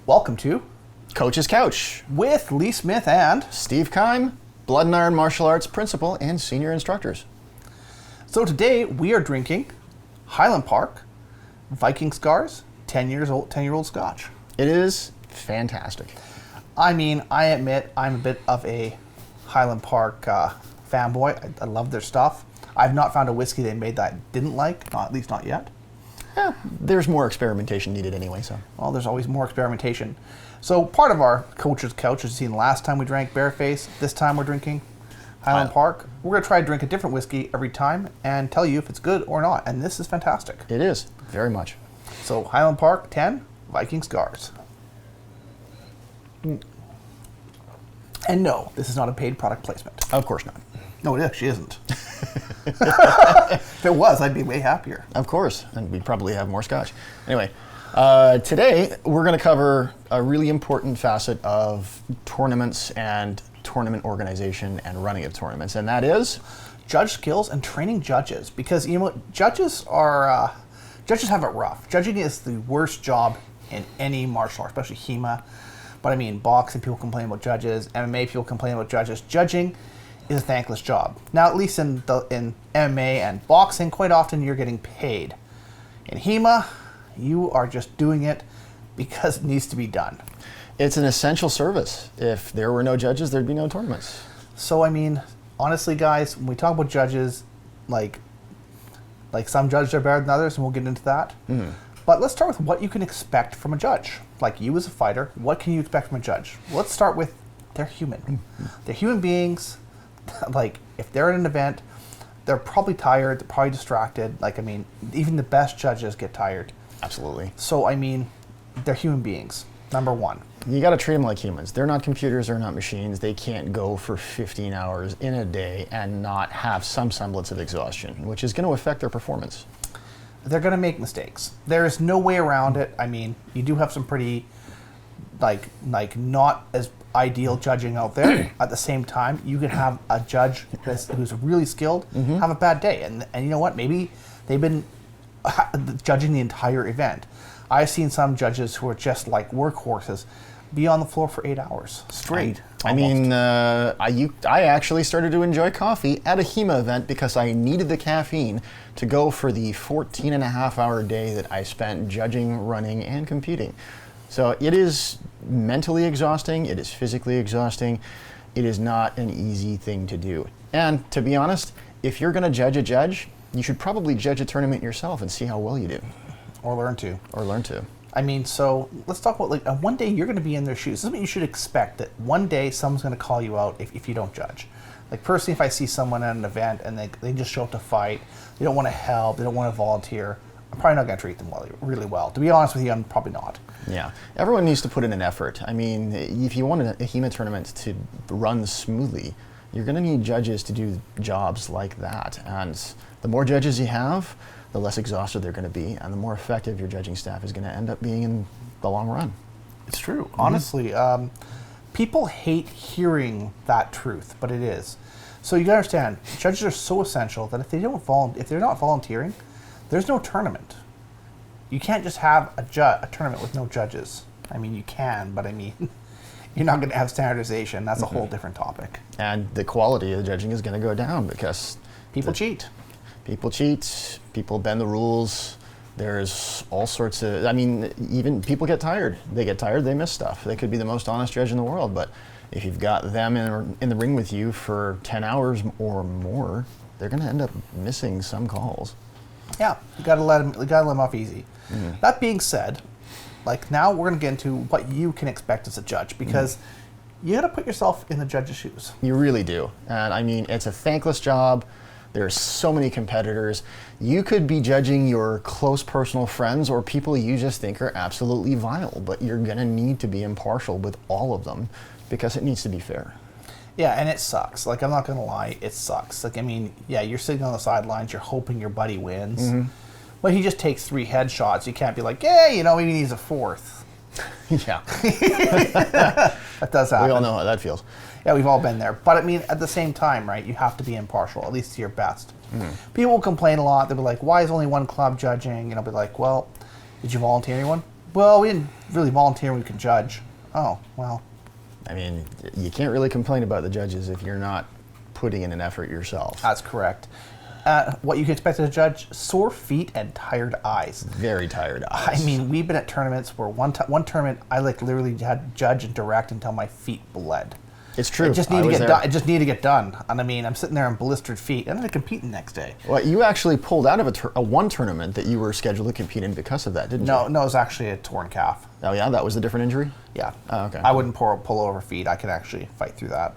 Welcome to Coach's Couch with Lee Smith and Steve Keim, Blood and Iron Martial Arts Principal and Senior Instructors. So today we are drinking Highland Park Viking Scars 10-year-old Scotch. It is fantastic. I mean, I admit I'm a bit of a Highland Park fanboy. I love their stuff. I've not found a whiskey they made that I didn't like, at least not yet. Yeah, there's more experimentation needed anyway, so. Well, there's always more experimentation. So part of our Coach's Couch, as you seen last time we drank Bareface, this time we're drinking Highland Park. We're going to try to drink a different whiskey every time and tell you if it's good or not. And this is fantastic. It is, very much. So Highland Park 10, Viking Scars. And no, this is not a paid product placement. Of course not. No, it actually isn't. If it was, I'd be way happier. Of course, and we'd probably have more scotch. Anyway, today we're going to cover a really important facet of tournaments and tournament organization and running of tournaments, and that is judge skills and training judges. Because you know what, judges have it rough. Judging is the worst job in any martial art, especially HEMA. But I mean, boxing, people complain about judges. MMA, people complain about judges. Judging is a thankless job. Now, at least in MMA and boxing, quite often you're getting paid. In HEMA, you are just doing it because it needs to be done. it's an essential service. If there were no judges, there'd be no tournaments. So, I mean, honestly, guys, when we talk about judges, like some judges are better than others, and we'll get into that. Mm-hmm. But let's start with what you can expect from a judge. Like you as a fighter, what can you expect from a judge? Let's start with they're human. Mm-hmm. They're human beings. Like, if they're at an event, they're probably tired, they're probably distracted. Like, I mean, even the best judges get tired. Absolutely. So, I mean, they're human beings, number one. You got to treat them like humans. They're not computers, they're not machines. They can't go for 15 hours in a day and not have some semblance of exhaustion, which is going to affect their performance. They're going to make mistakes. There is no way around it. I mean, you do have some pretty, like not as ideal judging out there. At the same time, you can have a judge who's really skilled have a bad day. And you know what? Maybe they've been judging the entire event. I've seen some judges who are just like workhorses be on the floor for 8 hours straight. I mean, I actually started to enjoy coffee at a HEMA event because I needed the caffeine to go for the 14-and-a-half-hour day that I spent judging, running, and competing. So it is mentally exhausting, it is physically exhausting, it is not an easy thing to do. And to be honest, if you're going to judge a judge, you should probably judge a tournament yourself and see how well you do. Or learn to. I mean, so let's talk about, like, one day you're going to be in their shoes. This is what you should expect, that one day someone's going to call you out if you don't judge. Like, personally, if I see someone at an event and they just show up to fight, they don't want to help, they don't want to volunteer, I'm probably not going to treat them really well. To be honest with you, I'm probably not. Yeah. Everyone needs to put in an effort. I mean, if you want a HEMA tournament to run smoothly, you're going to need judges to do jobs like that. And the more judges you have, the less exhausted they're going to be, and the more effective your judging staff is going to end up being in the long run. It's true. Honestly, people hate hearing that truth, but it is. So you got to understand, judges are so essential that if they're not volunteering, there's no tournament. You can't just have a tournament with no judges. I mean, you can, but I mean, you're not going to have standardization. That's a whole different topic. And the quality of the judging is going to go down because people cheat. People cheat, people bend the rules. There's all sorts of, I mean, even people get tired. They get tired, they miss stuff. They could be the most honest judge in the world, but if you've got them in the ring with you for 10 hours or more, they're going to end up missing some calls. Yeah, you got to let them off easy. Mm-hmm. That being said, like, now we're going to get into what you can expect as a judge, because you got to put yourself in the judge's shoes. You really do. And I mean, it's a thankless job. There's so many competitors. You could be judging your close personal friends or people you just think are absolutely vile, but you're gonna need to be impartial with all of them because it needs to be fair. Yeah, and it sucks. Like, I'm not gonna lie, it sucks. Like, I mean, yeah, you're sitting on the sidelines, you're hoping your buddy wins, but he just takes 3 headshots. You can't be like, yeah, you know, maybe he needs a 4th. Yeah. That does happen. We all know how that feels. Yeah, we've all been there. But I mean, at the same time, right, you have to be impartial, at least to your best. People will complain a lot. They'll be like, why is only one club judging? And I'll be like, well, did you volunteer anyone? Well, we didn't really volunteer. We can judge. Oh, well. I mean, you can't really complain about the judges if you're not putting in an effort yourself. That's correct. What you can expect as a judge: sore feet and tired eyes. Very tired eyes. I mean, we've been at tournaments where one tournament I like literally had to judge and direct until my feet bled. It's true. It just needed to get done. It just needed to get done. And I mean, I'm sitting there on blistered feet, and then I compete the next day. Well, you actually pulled out of a one tournament that you were scheduled to compete in because of that, didn't you? No, it was actually a torn calf. Oh yeah, that was a different injury? Yeah. Oh, okay. I wouldn't pull over feet. I can actually fight through that.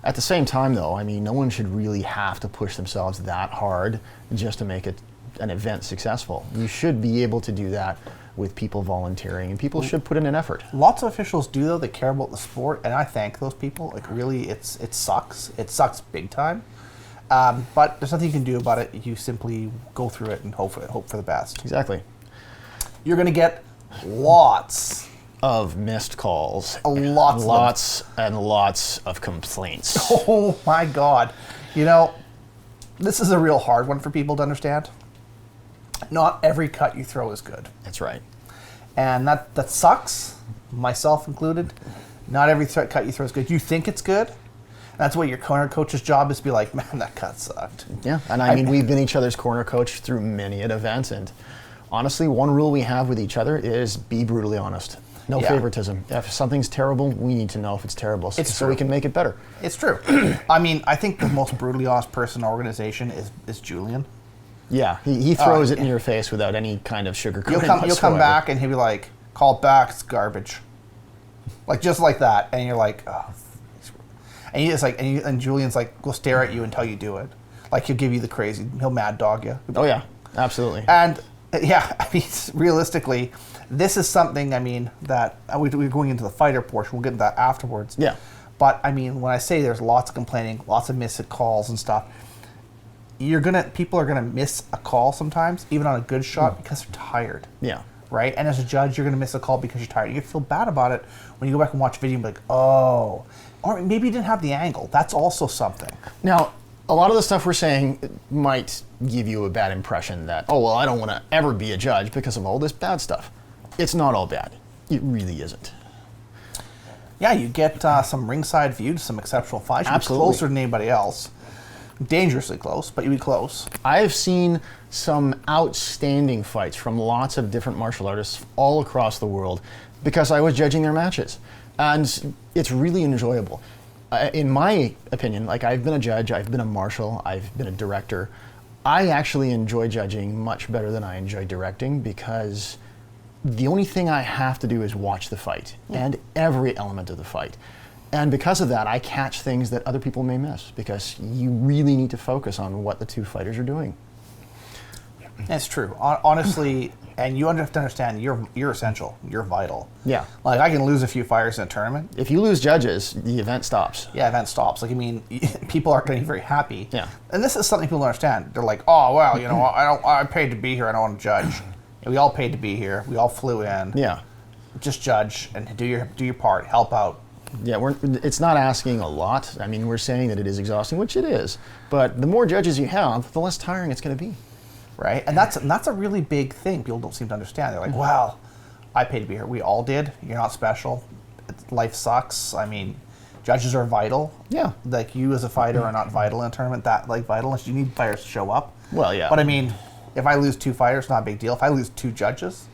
At the same time, though, I mean, no one should really have to push themselves that hard just to make an event successful. You should be able to do that with people volunteering, and people should put in an effort. Lots of officials do, though. They care about the sport, and I thank those people. Like, really, it sucks. It sucks big time. But there's nothing you can do about it. You simply go through it and hope for the best. Exactly. You're going to get lots of missed calls. Lots and lots of complaints. Oh my God. You know, this is a real hard one for people to understand. Not every cut you throw is good. That's right. And that sucks, myself included. Not every cut you throw is good. You think it's good. That's what your corner coach's job is, to be like, man, that cut sucked. Yeah, and I mean, we've been each other's corner coach through many an event, and honestly, one rule we have with each other is be brutally honest. No favoritism. If something's terrible, we need to know if it's terrible so we can make it better. It's true. I mean, I think the most brutally honest person in our organization is Julian. Yeah, he throws it in your face without any kind of sugarcoating. You'll come back and he'll be like, call it back, it's garbage. Like, just like that. And you're like, oh. And he just like, and Julian's like, will stare at you until you do it. Like, he'll give you the crazy, he'll mad dog you. Oh yeah, absolutely. And yeah, I mean, realistically, this is something, I mean, that we're going into the fighter portion. We'll get into that afterwards. Yeah. But I mean, when I say there's lots of complaining, lots of missed calls and stuff, people are gonna miss a call sometimes, even on a good shot, because they're tired. Yeah. Right? And as a judge, you're gonna miss a call because you're tired. You feel bad about it when you go back and watch video and be like, oh, or maybe you didn't have the angle. That's also something. Now, a lot of the stuff we're saying might give you a bad impression that, oh, well, I don't want to ever be a judge because of all this bad stuff. It's not all bad. It really isn't. Yeah, you get some ringside view to some exceptional fights. You'd be Absolutely. closer than anybody else. Dangerously close, but you'd be close. I've seen some outstanding fights from lots of different martial artists all across the world because I was judging their matches. And it's really enjoyable. In my opinion, like, I've been a judge, I've been a marshal, I've been a director. I actually enjoy judging much better than I enjoy directing because the only thing I have to do is watch the fight and every element of the fight. And because of that, I catch things that other people may miss because you really need to focus on what the two fighters are doing. It's true. Honestly, and you have to understand, you're essential. You're vital. Yeah. Like, I can lose a few fighters in a tournament. If you lose judges, the event stops. Yeah, event stops. Like, I mean, people aren't going to be very happy. Yeah. And this is something people don't understand. They're like, oh, well, you know, I paid to be here. I don't want to judge. And we all paid to be here. We all flew in. Yeah. Just judge and do your part. Help out. Yeah, it's not asking a lot. I mean, we're saying that it is exhausting, which it is. But the more judges you have, the less tiring it's going to be. Right? And that's a really big thing people don't seem to understand. They're like, well, I paid to be here. We all did. You're not special. Life sucks. I mean, judges are vital. Yeah. Like, you as a fighter are not vital in a tournament. That, like, vital. You need fighters to show up. Well, yeah. But I mean, if I lose 2 fighters, not a big deal. If I lose 2 judges,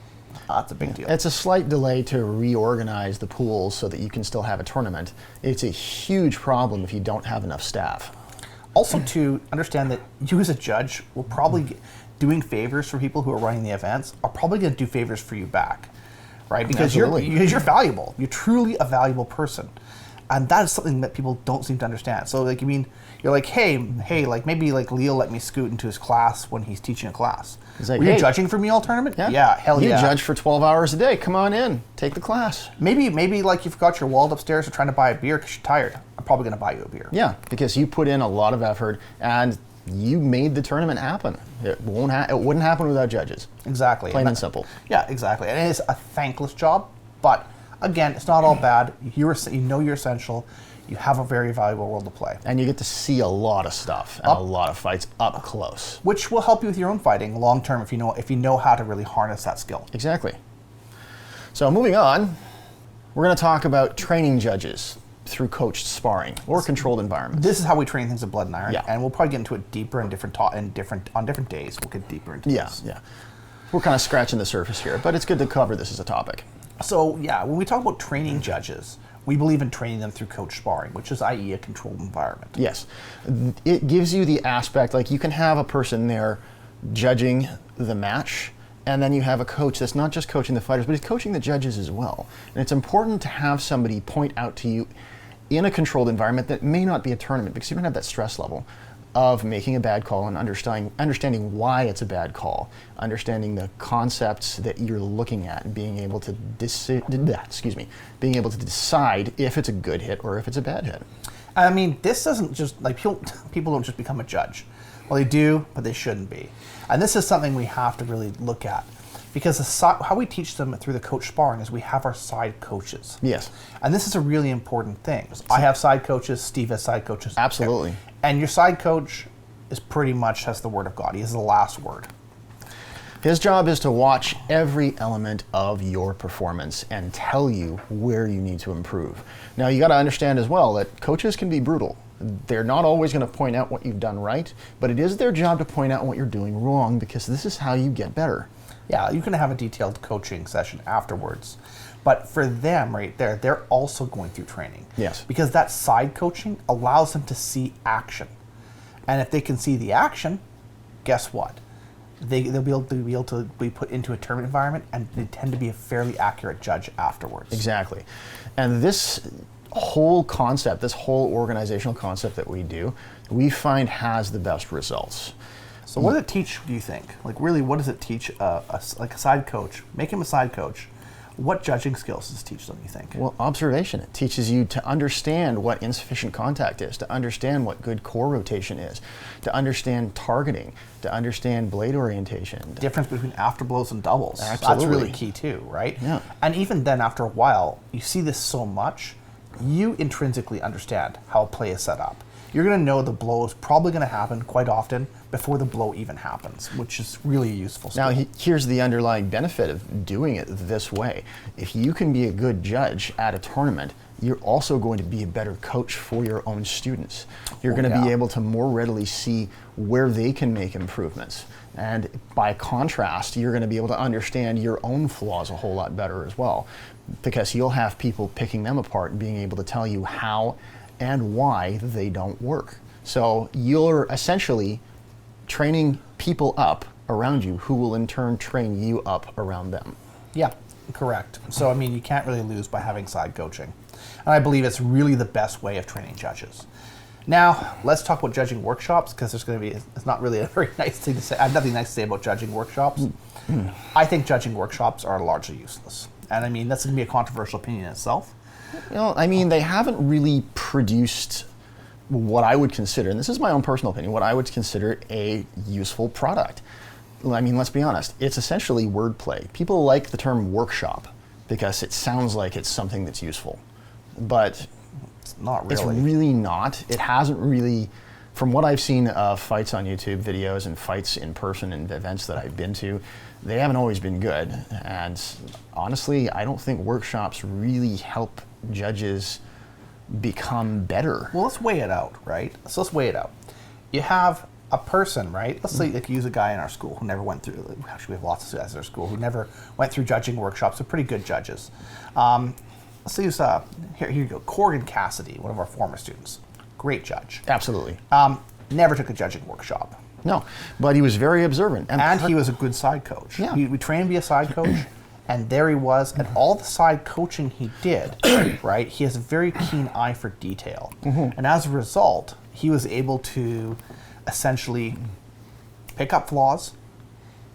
that's a big deal. It's a slight delay to reorganize the pools so that you can still have a tournament. It's a huge problem if you don't have enough staff. Also, to understand that you as a judge will probably doing favors for people who are running the events are probably going to do favors for you back, right? Because you're valuable. You're truly a valuable person, and that is something that people don't seem to understand. So, like, you mean, you're like, hey, like, maybe like Leo let me scoot into his class when he's teaching a class. He's like, were you hey, judging for me all tournament? Yeah, hell yeah. You judge for 12 hours a day. Come on in, take the class. Maybe like you forgot your wallet upstairs or trying to buy a beer because you're tired. I'm probably going to buy you a beer. Yeah, because you put in a lot of effort and you made the tournament happen. It wouldn't happen without judges. Exactly. Plain and simple. Yeah, exactly. And it is a thankless job, but again, it's not all bad. You know you're essential. You have a very valuable role to play. And you get to see a lot of stuff and a lot of fights up close. Which will help you with your own fighting long term if you know how to really harness that skill. Exactly. So moving on, we're going to talk about training judges through coached sparring or controlled environments. This is how we train things in Blood and Iron, Yeah. and we'll probably get into it deeper in on different days. We'll get deeper into this. Yeah. We're kind of scratching the surface here, but it's good to cover this as a topic. So yeah, when we talk about training judges, we believe in training them through coach sparring, which is i.e. a controlled environment. Yes. It gives you the aspect, like you can have a person there judging the match, and then you have a coach that's not just coaching the fighters, but he's coaching the judges as well. And it's important to have somebody point out to you in a controlled environment that may not be a tournament, because you don't have that stress level of making a bad call and understanding why it's a bad call, understanding the concepts that you're looking at, and being able to being able to decide if it's a good hit or if it's a bad hit. I mean, this doesn't just, like, people don't just become a judge. Well, they do, but they shouldn't be. And this is something we have to really look at, because how we teach them through the coach sparring is we have our side coaches. Yes. And this is a really important thing. I have side coaches, Steve has side coaches. Absolutely. And your side coach is pretty much has the word of God. He has the last word. His job is to watch every element of your performance and tell you where you need to improve. Now, you got to understand as well that coaches can be brutal. They're not always going to point out what you've done right, but it is their job to point out what you're doing wrong, because this is how you get better. Yeah, you can have a detailed coaching session afterwards. But for them right there, they're also going through training. Yes. Because that side coaching allows them to see action. And if they can see the action, guess what? They'll be able to be put into a tournament environment, and they tend to be a fairly accurate judge afterwards. Exactly. And this whole concept, this whole organizational concept that we do, we find has the best results. So what does it teach, do you think? Like, really, what does it teach a side coach? Make him a side coach. What judging skills does it teach them, you think? Well, observation. It teaches you to understand what insufficient contact is, to understand what good core rotation is, to understand targeting, to understand blade orientation. Difference between afterblows and doubles. Absolutely. That's really key too, right? Yeah. And even then, after a while, you see this so much, you intrinsically understand how a play is set up. You're going to know the blow is probably going to happen quite often before the blow even happens, which is really a useful skill. Now, here's the underlying benefit of doing it this way. If you can be a good judge at a tournament, you're also going to be a better coach for your own students. You're going to be able to more readily see where they can make improvements. And by contrast, you're going to be able to understand your own flaws a whole lot better as well, because you'll have people picking them apart and being able to tell you how and why they don't work. So you're essentially training people up around you who will in turn train you up around them. Yeah, correct. So, I mean, you can't really lose by having side coaching. And I believe it's really the best way of training judges. Now, let's talk about judging workshops, because it's not really a very nice thing to say. I have nothing nice to say about judging workshops. I think judging workshops are largely useless. And I mean, that's going to be a controversial opinion in itself. You know, I mean, they haven't really produced what I would consider, and this is my own personal opinion, what I would consider a useful product. I mean, let's be honest, it's essentially wordplay. People like the term workshop because it sounds like it's something that's useful, but It's not really. it's really not. It hasn't really, from what I've seen of fights on YouTube videos and fights in person and events that I've been to, they haven't always been good. And honestly, I don't think workshops really help judges become better. Well, let's weigh it out, right? So let's weigh it out. You have a person, right? Let's say, like, use a guy in our school who never went through, actually we have lots of guys in our school who never went through judging workshops. They're pretty good judges. Let's use, here you go, Corgan Cassidy, one of our former students. Great judge. Absolutely. Never took a judging workshop. No, but he was very observant. And he was a good side coach. Yeah. We trained to be a side coach, and there he was. And all the side coaching he did, right, he has a very keen eye for detail. And as a result, he was able to essentially pick up flaws,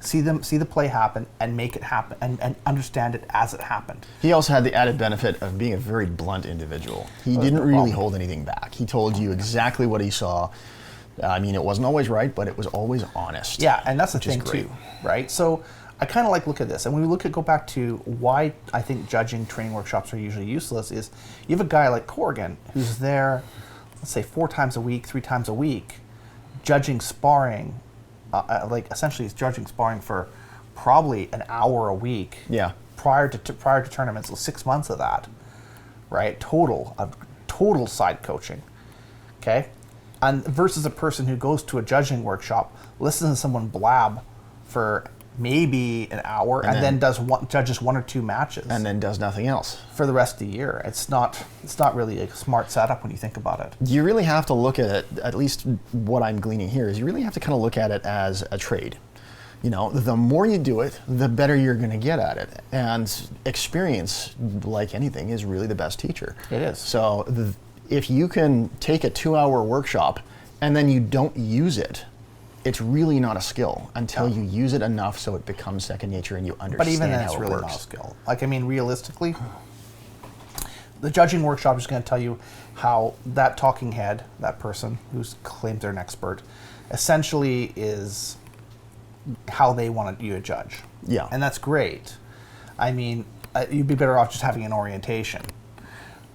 see the play happen, and make it happen, and understand it as it happened. He also had the added benefit of being a very blunt individual. He didn't really hold anything back. He told you exactly what he saw. I mean, it wasn't always right, but it was always honest. Yeah, and that's the thing great. too, right? So I kind of look at this, and when we go back to why I think judging training workshops are usually useless is you have a guy like Corrigan who's there, let's say 4 times a week, 3 times a week, judging sparring, like essentially he's judging sparring for probably an hour a week. Yeah. prior to tournaments, so 6 months of that, right? Total side coaching, okay? And versus a person who goes to a judging workshop, listens to someone blab for maybe an hour, and then judges 1 or 2 matches, and then does nothing else for the rest of the year. It's not really a smart setup when you think about it. You really have to look at it, at least what I'm gleaning here, is you really have to kind of look at it as a trade. You know, the more you do it, the better you're going to get at it. And experience, like anything, is really the best teacher. It is. So if you can take a 2-hour workshop and then you don't use it, it's really not a skill until you use it enough so it becomes second nature and you understand But even then, how it's it really works. not a skill. Like, I mean, realistically, the judging workshop is going to tell you how that talking head, that person who claims they're an expert, essentially is how they want you to judge. Yeah. And that's great. I mean, you'd be better off just having an orientation.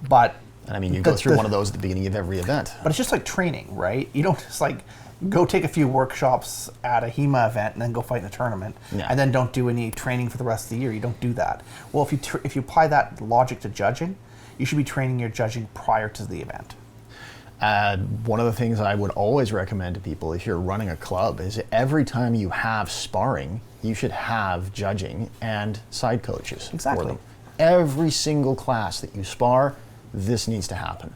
But And I mean, you go through one of those at the beginning of every event. But it's just like training, right? You don't just like go take a few workshops at a HEMA event and then go fight in a tournament, and then don't do any training for the rest of the year. You don't do that. Well, if you apply that logic to judging, you should be training your judging prior to the event. One of the things I would always recommend to people if you're running a club is every time you have sparring, you should have judging and side coaches. Exactly. For them. Every single class that you spar, this needs to happen.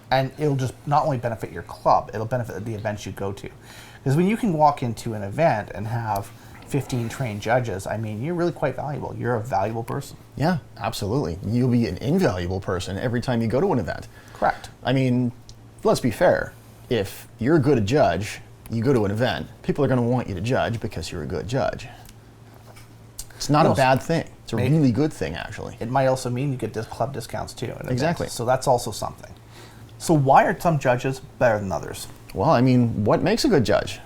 And it'll just not only benefit your club, it'll benefit the events you go to. Because when you can walk into an event and have 15 trained judges, I mean, you're really quite valuable. You're a valuable person. Yeah, absolutely. You'll be an invaluable person every time you go to an event. Correct. I mean, let's be fair. If you're a good judge, you go to an event, people are going to want you to judge because you're a good judge. It's not a bad thing. It's a really good thing, actually. It might also mean you get club discounts too. Exactly. So that's also something. So why are some judges better than others? Well, I mean, what makes a good judge?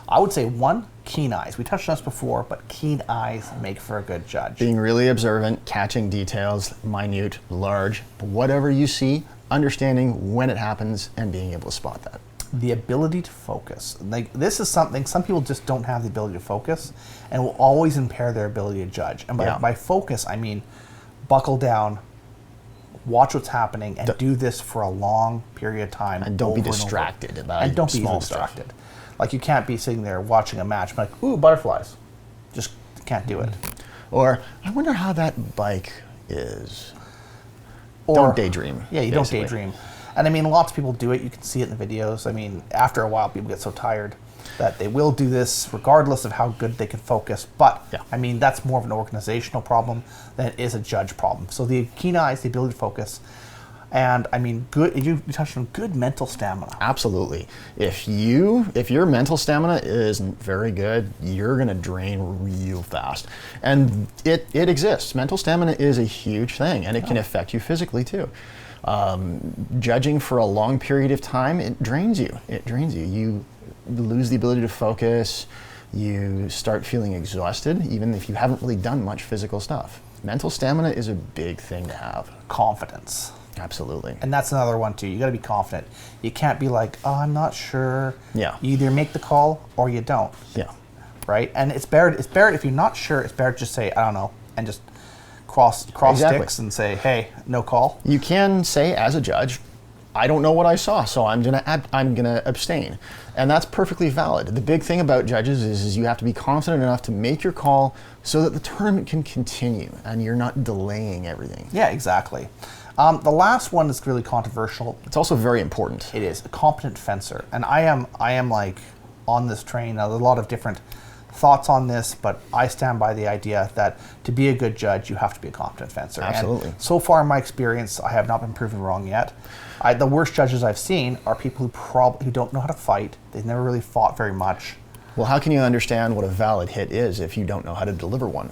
I would say 1, keen eyes. We touched on this before, but keen eyes make for a good judge. Being really observant, catching details, minute, large, whatever you see, understanding when it happens and being able to spot that. The ability to focus. Like, this is something, some people just don't have the ability to focus and will always impair their ability to judge. And by focus, I mean buckle down, watch what's happening, and do this for a long period of time. And don't be distracted about and don't be small distracted. stuff. Like, you can't be sitting there watching a match, like, ooh, butterflies. Just can't do it. Or, I wonder how that bike is. Or, don't daydream. Yeah, you basically. don't daydream. And I mean, lots of people do it. You can see it in the videos. I mean, after a while, people get so tired that they will do this regardless of how good they can focus. But, I mean, that's more of an organizational problem than it is a judge problem. So the keen eyes, the ability to focus, and I mean, you touched on good mental stamina. Absolutely. If your mental stamina isn't very good, you're going to drain real fast. And it exists. Mental stamina is a huge thing, and it can affect you physically too. Judging for a long period of time, it drains you. You lose the ability to focus. You start feeling exhausted, even if you haven't really done much physical stuff. Mental stamina is a big thing to have. Confidence. Absolutely. And that's another one too. You got to be confident. You can't be like, oh, I'm not sure. Yeah. You either make the call or you don't. Yeah. Right? And it's better if you're not sure, it's better to just say, I don't know, and just cross sticks and say, hey, no call. You can say as a judge, I don't know what I saw, so I'm gonna abstain, and that's perfectly valid. The big thing about judges is you have to be confident enough to make your call so that the tournament can continue and you're not delaying everything. Yeah, exactly. The last one is really controversial. It's also very important. It is a competent fencer, and I am like on this train. Now, there's a lot of different thoughts on this, but I stand by the idea that to be a good judge, you have to be a competent fencer. Absolutely. And so far in my experience, I have not been proven wrong yet. The worst judges I've seen are people who don't know how to fight. They've never really fought very much. Well, how can you understand what a valid hit is if you don't know how to deliver one?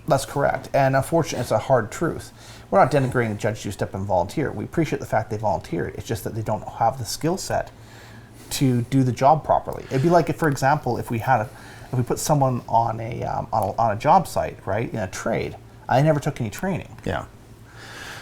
That's correct. And unfortunately, it's a hard truth. We're not denigrating the judges who step in and volunteer. We appreciate the fact they volunteered. It's just that they don't have the skill set to do the job properly. It'd be like, if, for example, if we put someone on a job site, right, in a trade, I never took any training. Yeah.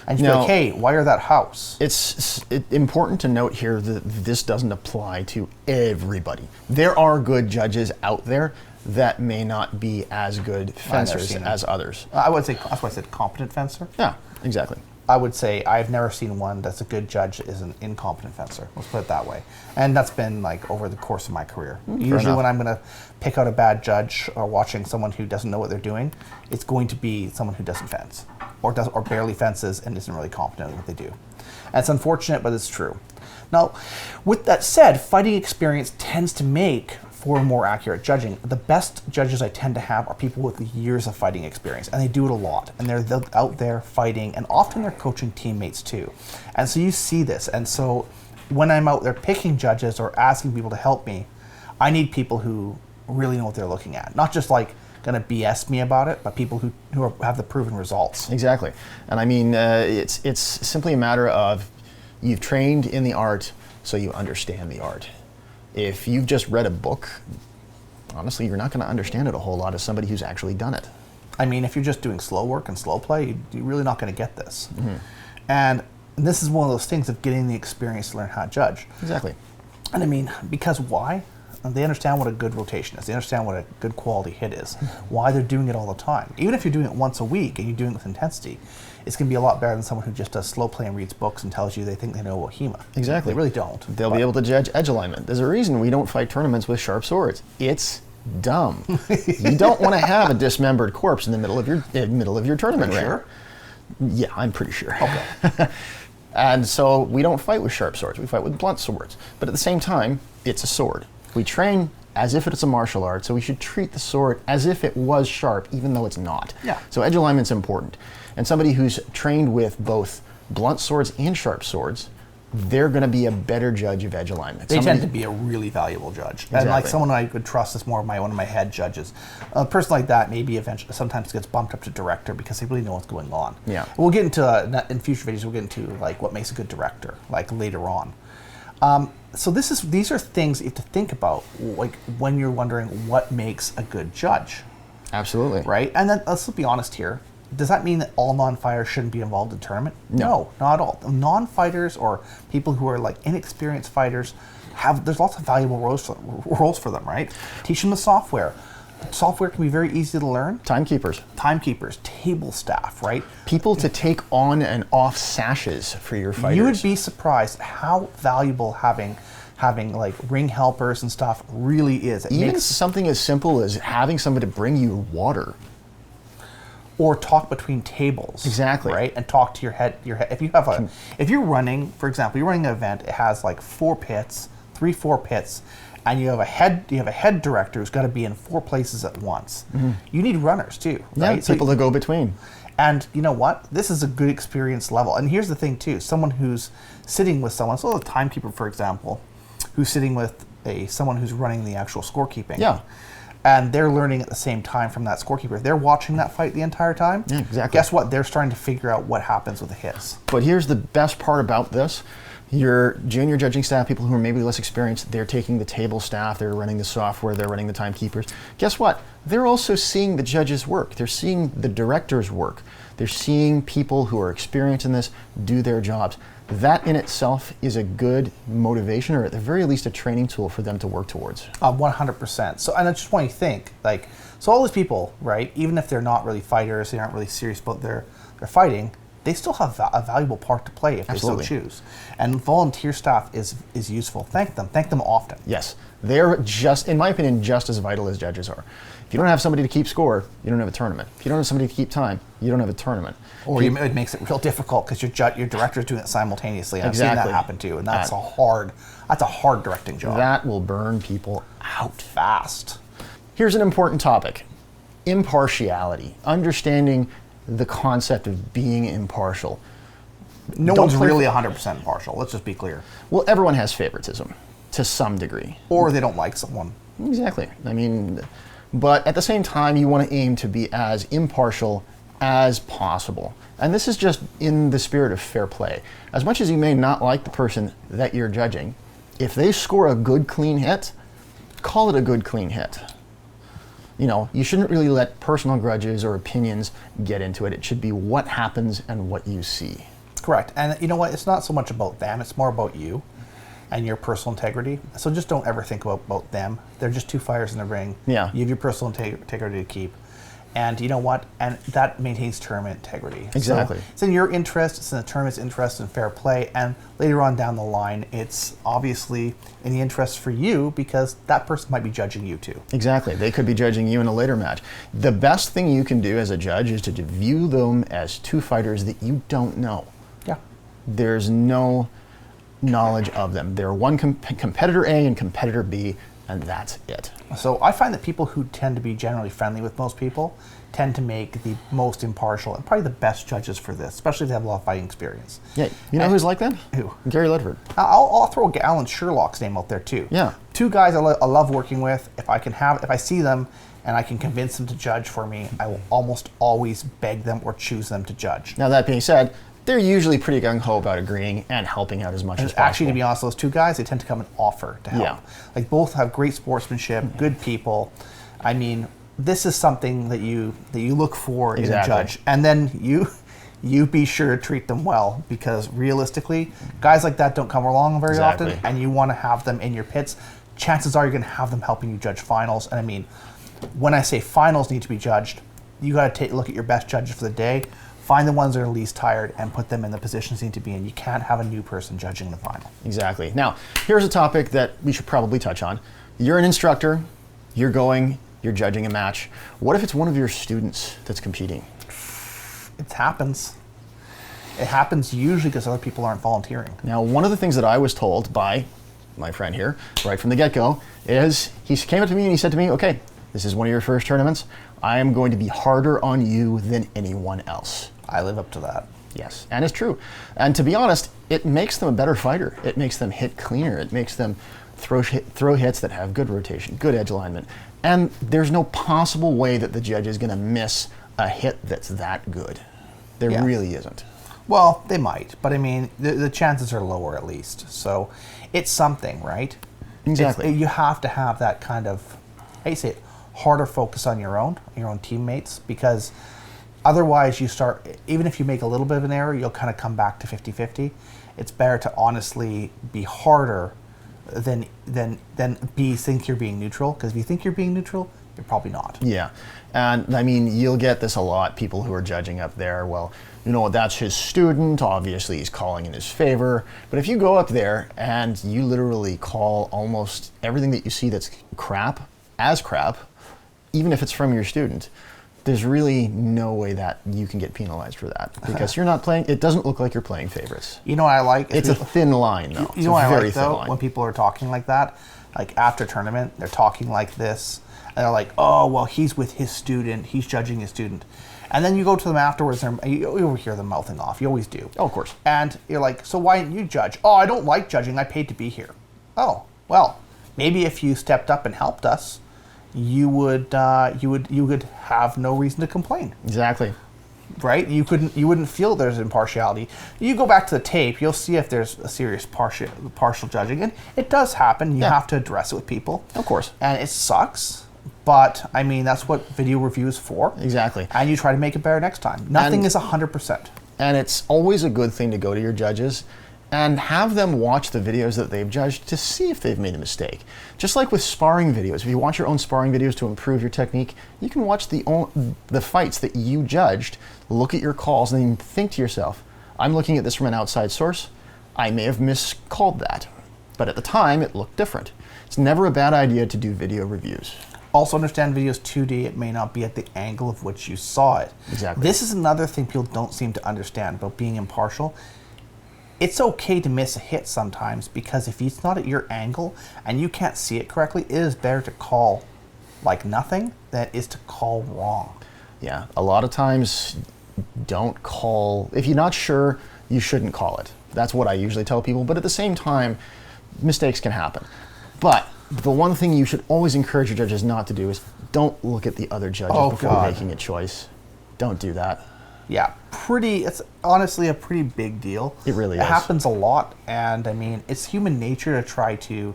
And you'd be like, hey, wire that house. It's important to note here that this doesn't apply to everybody. There are good judges out there. that may not be as good fencers as others. I would say, that's why I said competent fencer. Yeah, exactly. I would say I've never seen one that's a good judge is an incompetent fencer. Let's put it that way. And that's been like over the course of my career. Usually when I'm going to pick out a bad judge or watching someone who doesn't know what they're doing, it's going to be someone who doesn't fence or barely fences and isn't really competent at what they do. And it's unfortunate, but it's true. Now, with that said, fighting experience tends to make for more accurate judging. The best judges I tend to have are people with years of fighting experience, and they do it a lot, and they're out there fighting, and often they're coaching teammates too. And so you see this, and so when I'm out there picking judges or asking people to help me, I need people who really know what they're looking at, not just like going to BS me about it, but people who have the proven results. Exactly. And I mean, it's simply a matter of you've trained in the art, so you understand the art. If you've just read a book, honestly, you're not going to understand it a whole lot as somebody who's actually done it. I mean, if you're just doing slow work and slow play, you're really not going to get this. And this is one of those things of getting the experience to learn how to judge. Exactly. And I mean, because why? They understand what a good rotation is. They understand what a good quality hit is. Why they're doing it all the time. Even if you're doing it once a week and you're doing it with intensity, it's going to be a lot better than someone who just does slow play and reads books and tells you they think they know HEMA. Exactly. They really don't. They'll be able to judge edge alignment. There's a reason we don't fight tournaments with sharp swords. It's dumb. You don't want to have a dismembered corpse in the middle of your tournament ring. Sure? Yeah, I'm pretty sure. Okay. And so we don't fight with sharp swords. We fight with blunt swords. But at the same time, it's a sword. We train as if it's a martial art, so we should treat the sword as if it was sharp, even though it's not. Yeah. So edge alignment's important. And somebody who's trained with both blunt swords and sharp swords, they're going to be a better judge of edge alignment. They tend to be a really valuable judge. Exactly. And like someone I would trust is more of one of my head judges. A person like that maybe eventually sometimes gets bumped up to director because they really know what's going on. Yeah. We'll get into, in future videos, we'll get into like what makes a good director, like later on. So these are things you have to think about, like when you're wondering what makes a good judge. Absolutely. Right? And then let's be honest here. Does that mean that all non-fighters shouldn't be involved in tournament? No, not at all. Non-fighters or people who are like inexperienced fighters there's lots of valuable roles for them, right? Teach them the software. Software can be very easy to learn. Timekeepers, table staff, right? people to take on and off sashes for your fighters. You would be surprised how valuable having like ring helpers and stuff really is. Even something as simple as having somebody bring you water. Or talk between tables. Exactly. Right? And talk to your head. If you're running, for example, you're running an event, it has like 4 pits, 4 pits, and you have a head director who's got to be in 4 places at once. You need runners too, right? Yeah, people to go between. And you know what? This is a good experience level. And here's the thing too, someone who's sitting with someone, so a timekeeper, for example, who's sitting with someone who's running the actual scorekeeping. Yeah. And they're learning at the same time from that scorekeeper. They're watching that fight the entire time. Yeah, exactly. Guess what? They're starting to figure out what happens with the hits. But here's the best part about this. Your junior judging staff, people who are maybe less experienced, they're taking the table staff, they're running the software, they're running the timekeepers. Guess what? They're also seeing the judges work. They're seeing the directors work. They're seeing people who are experienced in this do their jobs. That in itself is a good motivation, or at the very least a training tool for them to work towards. 100%. So, and I just want you to think, like, so all these people, right, even if they're not really fighters, they aren't really serious about their fighting, they still have a valuable part to play if Absolutely. they so choose. And volunteer staff is useful. Thank them often. Yes, they're just, in my opinion, just as vital as judges are. If you don't have somebody to keep score, you don't have a tournament. If you don't have somebody to keep time, you don't have a tournament. Or it makes it real difficult because your director's doing it simultaneously. And Exactly. I've seen that happen too, and that's a hard directing job. That will burn people out fast. Here's an important topic: impartiality. Understanding the concept of being impartial. No one's really 100% impartial. Let's just be clear. Well, everyone has favoritism to some degree. Or they don't like someone. Exactly. I mean, but at the same time, you want to aim to be as impartial as possible. And this is just in the spirit of fair play. As much as you may not like the person that you're judging, if they score a good, clean hit, call it a good, clean hit. You know, you shouldn't really let personal grudges or opinions get into it. It should be what happens and what you see. Correct. And you know what? It's not so much about them. It's more about you. and your personal integrity. So just don't ever think about them. They're just two fighters in the ring. Yeah. You have your personal integrity to keep. And you know what? And that maintains tournament integrity. Exactly. So it's in your interest, it's in the tournament's interest in fair play, and later on down the line, it's obviously in the interest for you because that person might be judging you too. Exactly. They could be judging you in a later match. The best thing you can do as a judge is to view them as two fighters that you don't know. Yeah. There's no knowledge of them. They're one competitor A and competitor B, and that's it. So I find that people who tend to be generally friendly with most people tend to make the most impartial and probably the best judges for this, especially if they have a lot of fighting experience. Yeah, you know who's like that? Who? Gary Ledford. I'll throw Alan Sherlock's name out there too. Yeah. Two guys I love working with. If I see them and I can convince them to judge for me, I will almost always beg them or choose them to judge. Now that being said, they're usually pretty gung-ho about agreeing and helping out as much as possible. Actually, to be honest, those two guys, they tend to come and offer to help. Yeah. Like both have great sportsmanship, good people. I mean, this is something that you look for in a judge. And then you be sure to treat them well because realistically, guys like that don't come along very often and you want to have them in your pits. Chances are you're going to have them helping you judge finals. And I mean, when I say finals need to be judged, you got to take a look at your best judges for the day. Find the ones that are least tired and put them in the positions they need to be in. You can't have a new person judging the final. Exactly. Now, here's a topic that we should probably touch on. You're an instructor, you're judging a match. What if it's one of your students that's competing? It happens. It happens usually because other people aren't volunteering. Now, one of the things that I was told by my friend here, right from the get-go, is he came up to me and he said to me, okay, this is one of your first tournaments. I am going to be harder on you than anyone else. I live up to that. Yes, and it's true. And to be honest, it makes them a better fighter. It makes them hit cleaner. It makes them throw hits that have good rotation, good edge alignment. And there's no possible way that the judge is going to miss a hit that's that good. There really isn't. Well, they might, but I mean, the chances are lower at least. So it's something, right? Exactly. You have to have that kind of, how do you say it, harder focus on your own teammates, because otherwise you start, even if you make a little bit of an error, you'll kind of come back to 50-50. It's better to honestly be harder than think you're being neutral, because if you think you're being neutral, you're probably not. Yeah, and I mean, you'll get this a lot, people who are judging up there, well, you know, that's his student, obviously he's calling in his favor, but if you go up there and you literally call almost everything that you see that's crap as crap, even if it's from your student, there's really no way that you can get penalized for that, because you're not playing, it doesn't look like you're playing favorites. You know what I like? It's a thin line, though. You know what I like, though? When people are talking like that, like after tournament, they're talking like this, and they're like, oh, well, he's with his student, he's judging his student. And then you go to them afterwards, and you overhear them mouthing off. You always do. Oh, of course. And you're like, so why didn't you judge? Oh, I don't like judging. I paid to be here. Oh, well, maybe if you stepped up and helped us, you would have no reason to complain. Exactly. Right? You wouldn't feel there's impartiality. You go back to the tape, you'll see if there's a serious partial judging, and it does happen. You have to address it with people. Of course. And it sucks. But, I mean, that's what video review is for. Exactly. And you try to make it better next time. Nothing is 100%. And it's always a good thing to go to your judges and have them watch the videos that they've judged to see if they've made a mistake. Just like with sparring videos. If you watch your own sparring videos to improve your technique, you can watch the fights that you judged, look at your calls, and then think to yourself, I'm looking at this from an outside source. I may have miscalled that. But at the time, it looked different. It's never a bad idea to do video reviews. Also understand videos 2D, it may not be at the angle of which you saw it. Exactly. This is another thing people don't seem to understand about being impartial. It's okay to miss a hit sometimes, because if it's not at your angle and you can't see it correctly, it is better to call like nothing than it is to call wrong. Yeah, a lot of times don't call, if you're not sure, you shouldn't call it. That's what I usually tell people, but at the same time, mistakes can happen. But the one thing you should always encourage your judges not to do is don't look at the other judges before making a choice. Don't do that. Yeah, it's honestly a pretty big deal. It really is. It happens a lot, and I mean, it's human nature to try to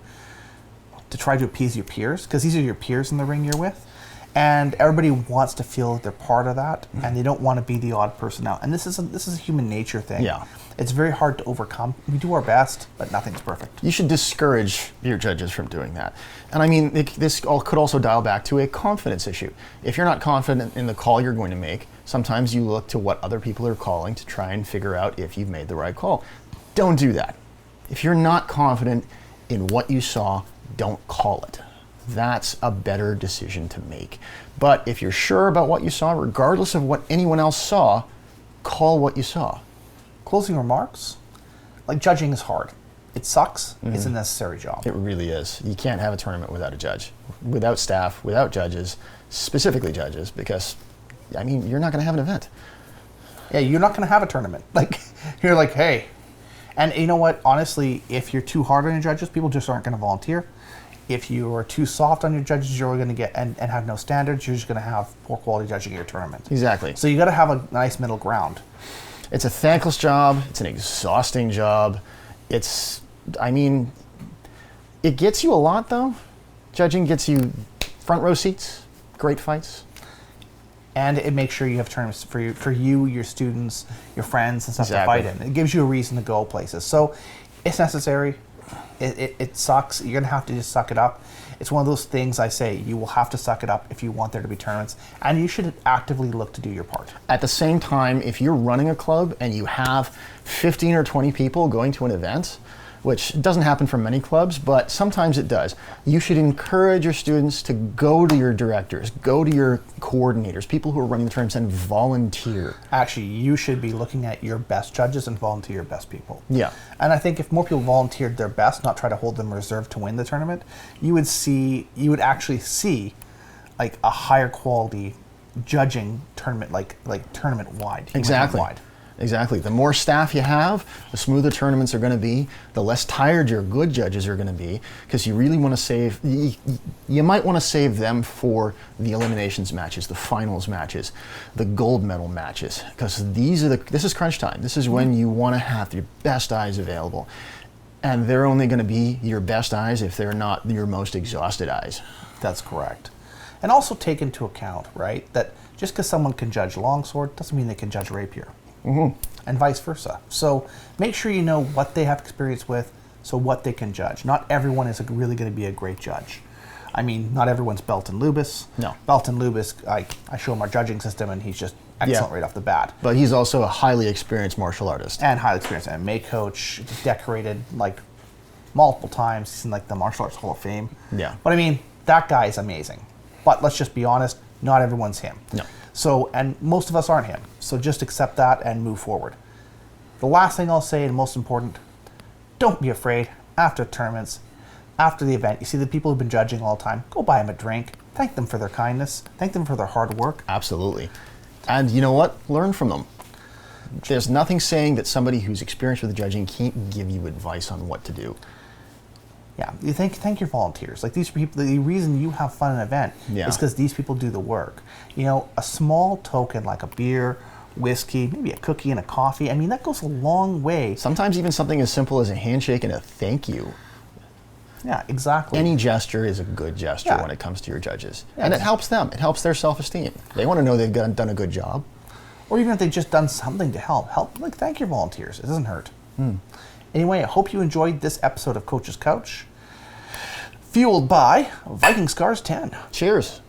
appease your peers, because these are your peers in the ring you're with, and everybody wants to feel that they're part of that, and they don't want to be the odd person out. And this is a human nature thing. Yeah. It's very hard to overcome. We do our best, but nothing's perfect. You should discourage your judges from doing that. And I mean, this could also dial back to a confidence issue. If you're not confident in the call you're going to make, sometimes you look to what other people are calling to try and figure out if you've made the right call. Don't do that. If you're not confident in what you saw, don't call it. That's a better decision to make. But if you're sure about what you saw, regardless of what anyone else saw, call what you saw. Closing remarks? Like, judging is hard. It sucks. It's a necessary job. It really is. You can't have a tournament without a judge, without staff, without judges, specifically judges, because, I mean, you're not going to have an event. Yeah, you're not going to have a tournament. Like, you're like, hey. And you know what? Honestly, if you're too hard on your judges, people just aren't going to volunteer. If you are too soft on your judges, you're going to get and have no standards. You're just going to have poor quality judging at your tournament. Exactly. So you got to have a nice middle ground. It's a thankless job. It's an exhausting job. I mean, it gets you a lot, though. Judging gets you front row seats, great fights. And it makes sure you have tournaments for you, your students, your friends, and stuff Exactly. to fight in. It gives you a reason to go places. So it's necessary. It sucks. You're going to have to just suck it up. It's one of those things I say, you will have to suck it up if you want there to be tournaments. And you should actively look to do your part. At the same time, if you're running a club and you have 15 or 20 people going to an event, which doesn't happen for many clubs, but sometimes it does, you should encourage your students to go to your directors, go to your coordinators, people who are running the tournaments, and volunteer. Actually, you should be looking at your best judges and volunteer your best people. Yeah. And I think if more people volunteered their best, not try to hold them reserved to win the tournament, you would actually see like a higher quality judging tournament, like tournament wide. Exactly. Wide. Exactly. The more staff you have, the smoother tournaments are going to be, the less tired your good judges are going to be, because you really want to save, you might want to save them for the eliminations matches, the finals matches, the gold medal matches, because this is crunch time. This is when you want to have your best eyes available. And they're only going to be your best eyes if they're not your most exhausted eyes. That's correct. And also take into account, right, that just because someone can judge longsword doesn't mean they can judge rapier. And vice versa. So make sure you know what they have experience with, so what they can judge. Not everyone is really going to be a great judge. I mean, not everyone's Belton Lubis. No. Belton Lubis, I show him our judging system, and he's just excellent right off the bat. But he's also a highly experienced martial artist. And highly experienced MMA coach, decorated like multiple times. He's in like the Martial Arts Hall of Fame. Yeah. But I mean, that guy is amazing. But let's just be honest, not everyone's him. No. So, and most of us aren't him. So just accept that and move forward. The last thing I'll say, and most important, don't be afraid after tournaments, after the event. You see the people who've been judging all the time, go buy them a drink. Thank them for their kindness. Thank them for their hard work. Absolutely. And you know what? Learn from them. There's nothing saying that somebody who's experienced with judging can't give you advice on what to do. Yeah, you thank your volunteers. Like, these people, the reason you have fun at an event is because these people do the work. You know, a small token like a beer, whiskey, maybe a cookie and a coffee, I mean, that goes a long way. Sometimes even something as simple as a handshake and a thank you. Yeah, exactly. Any gesture is a good gesture when it comes to your judges. Yeah, and it helps them. It helps their self-esteem. They want to know they've done a good job. Or even if they've just done something to help, like, thank your volunteers. It doesn't hurt. Anyway, I hope you enjoyed this episode of Coach's Couch, fueled by Viking Scars 10. Cheers.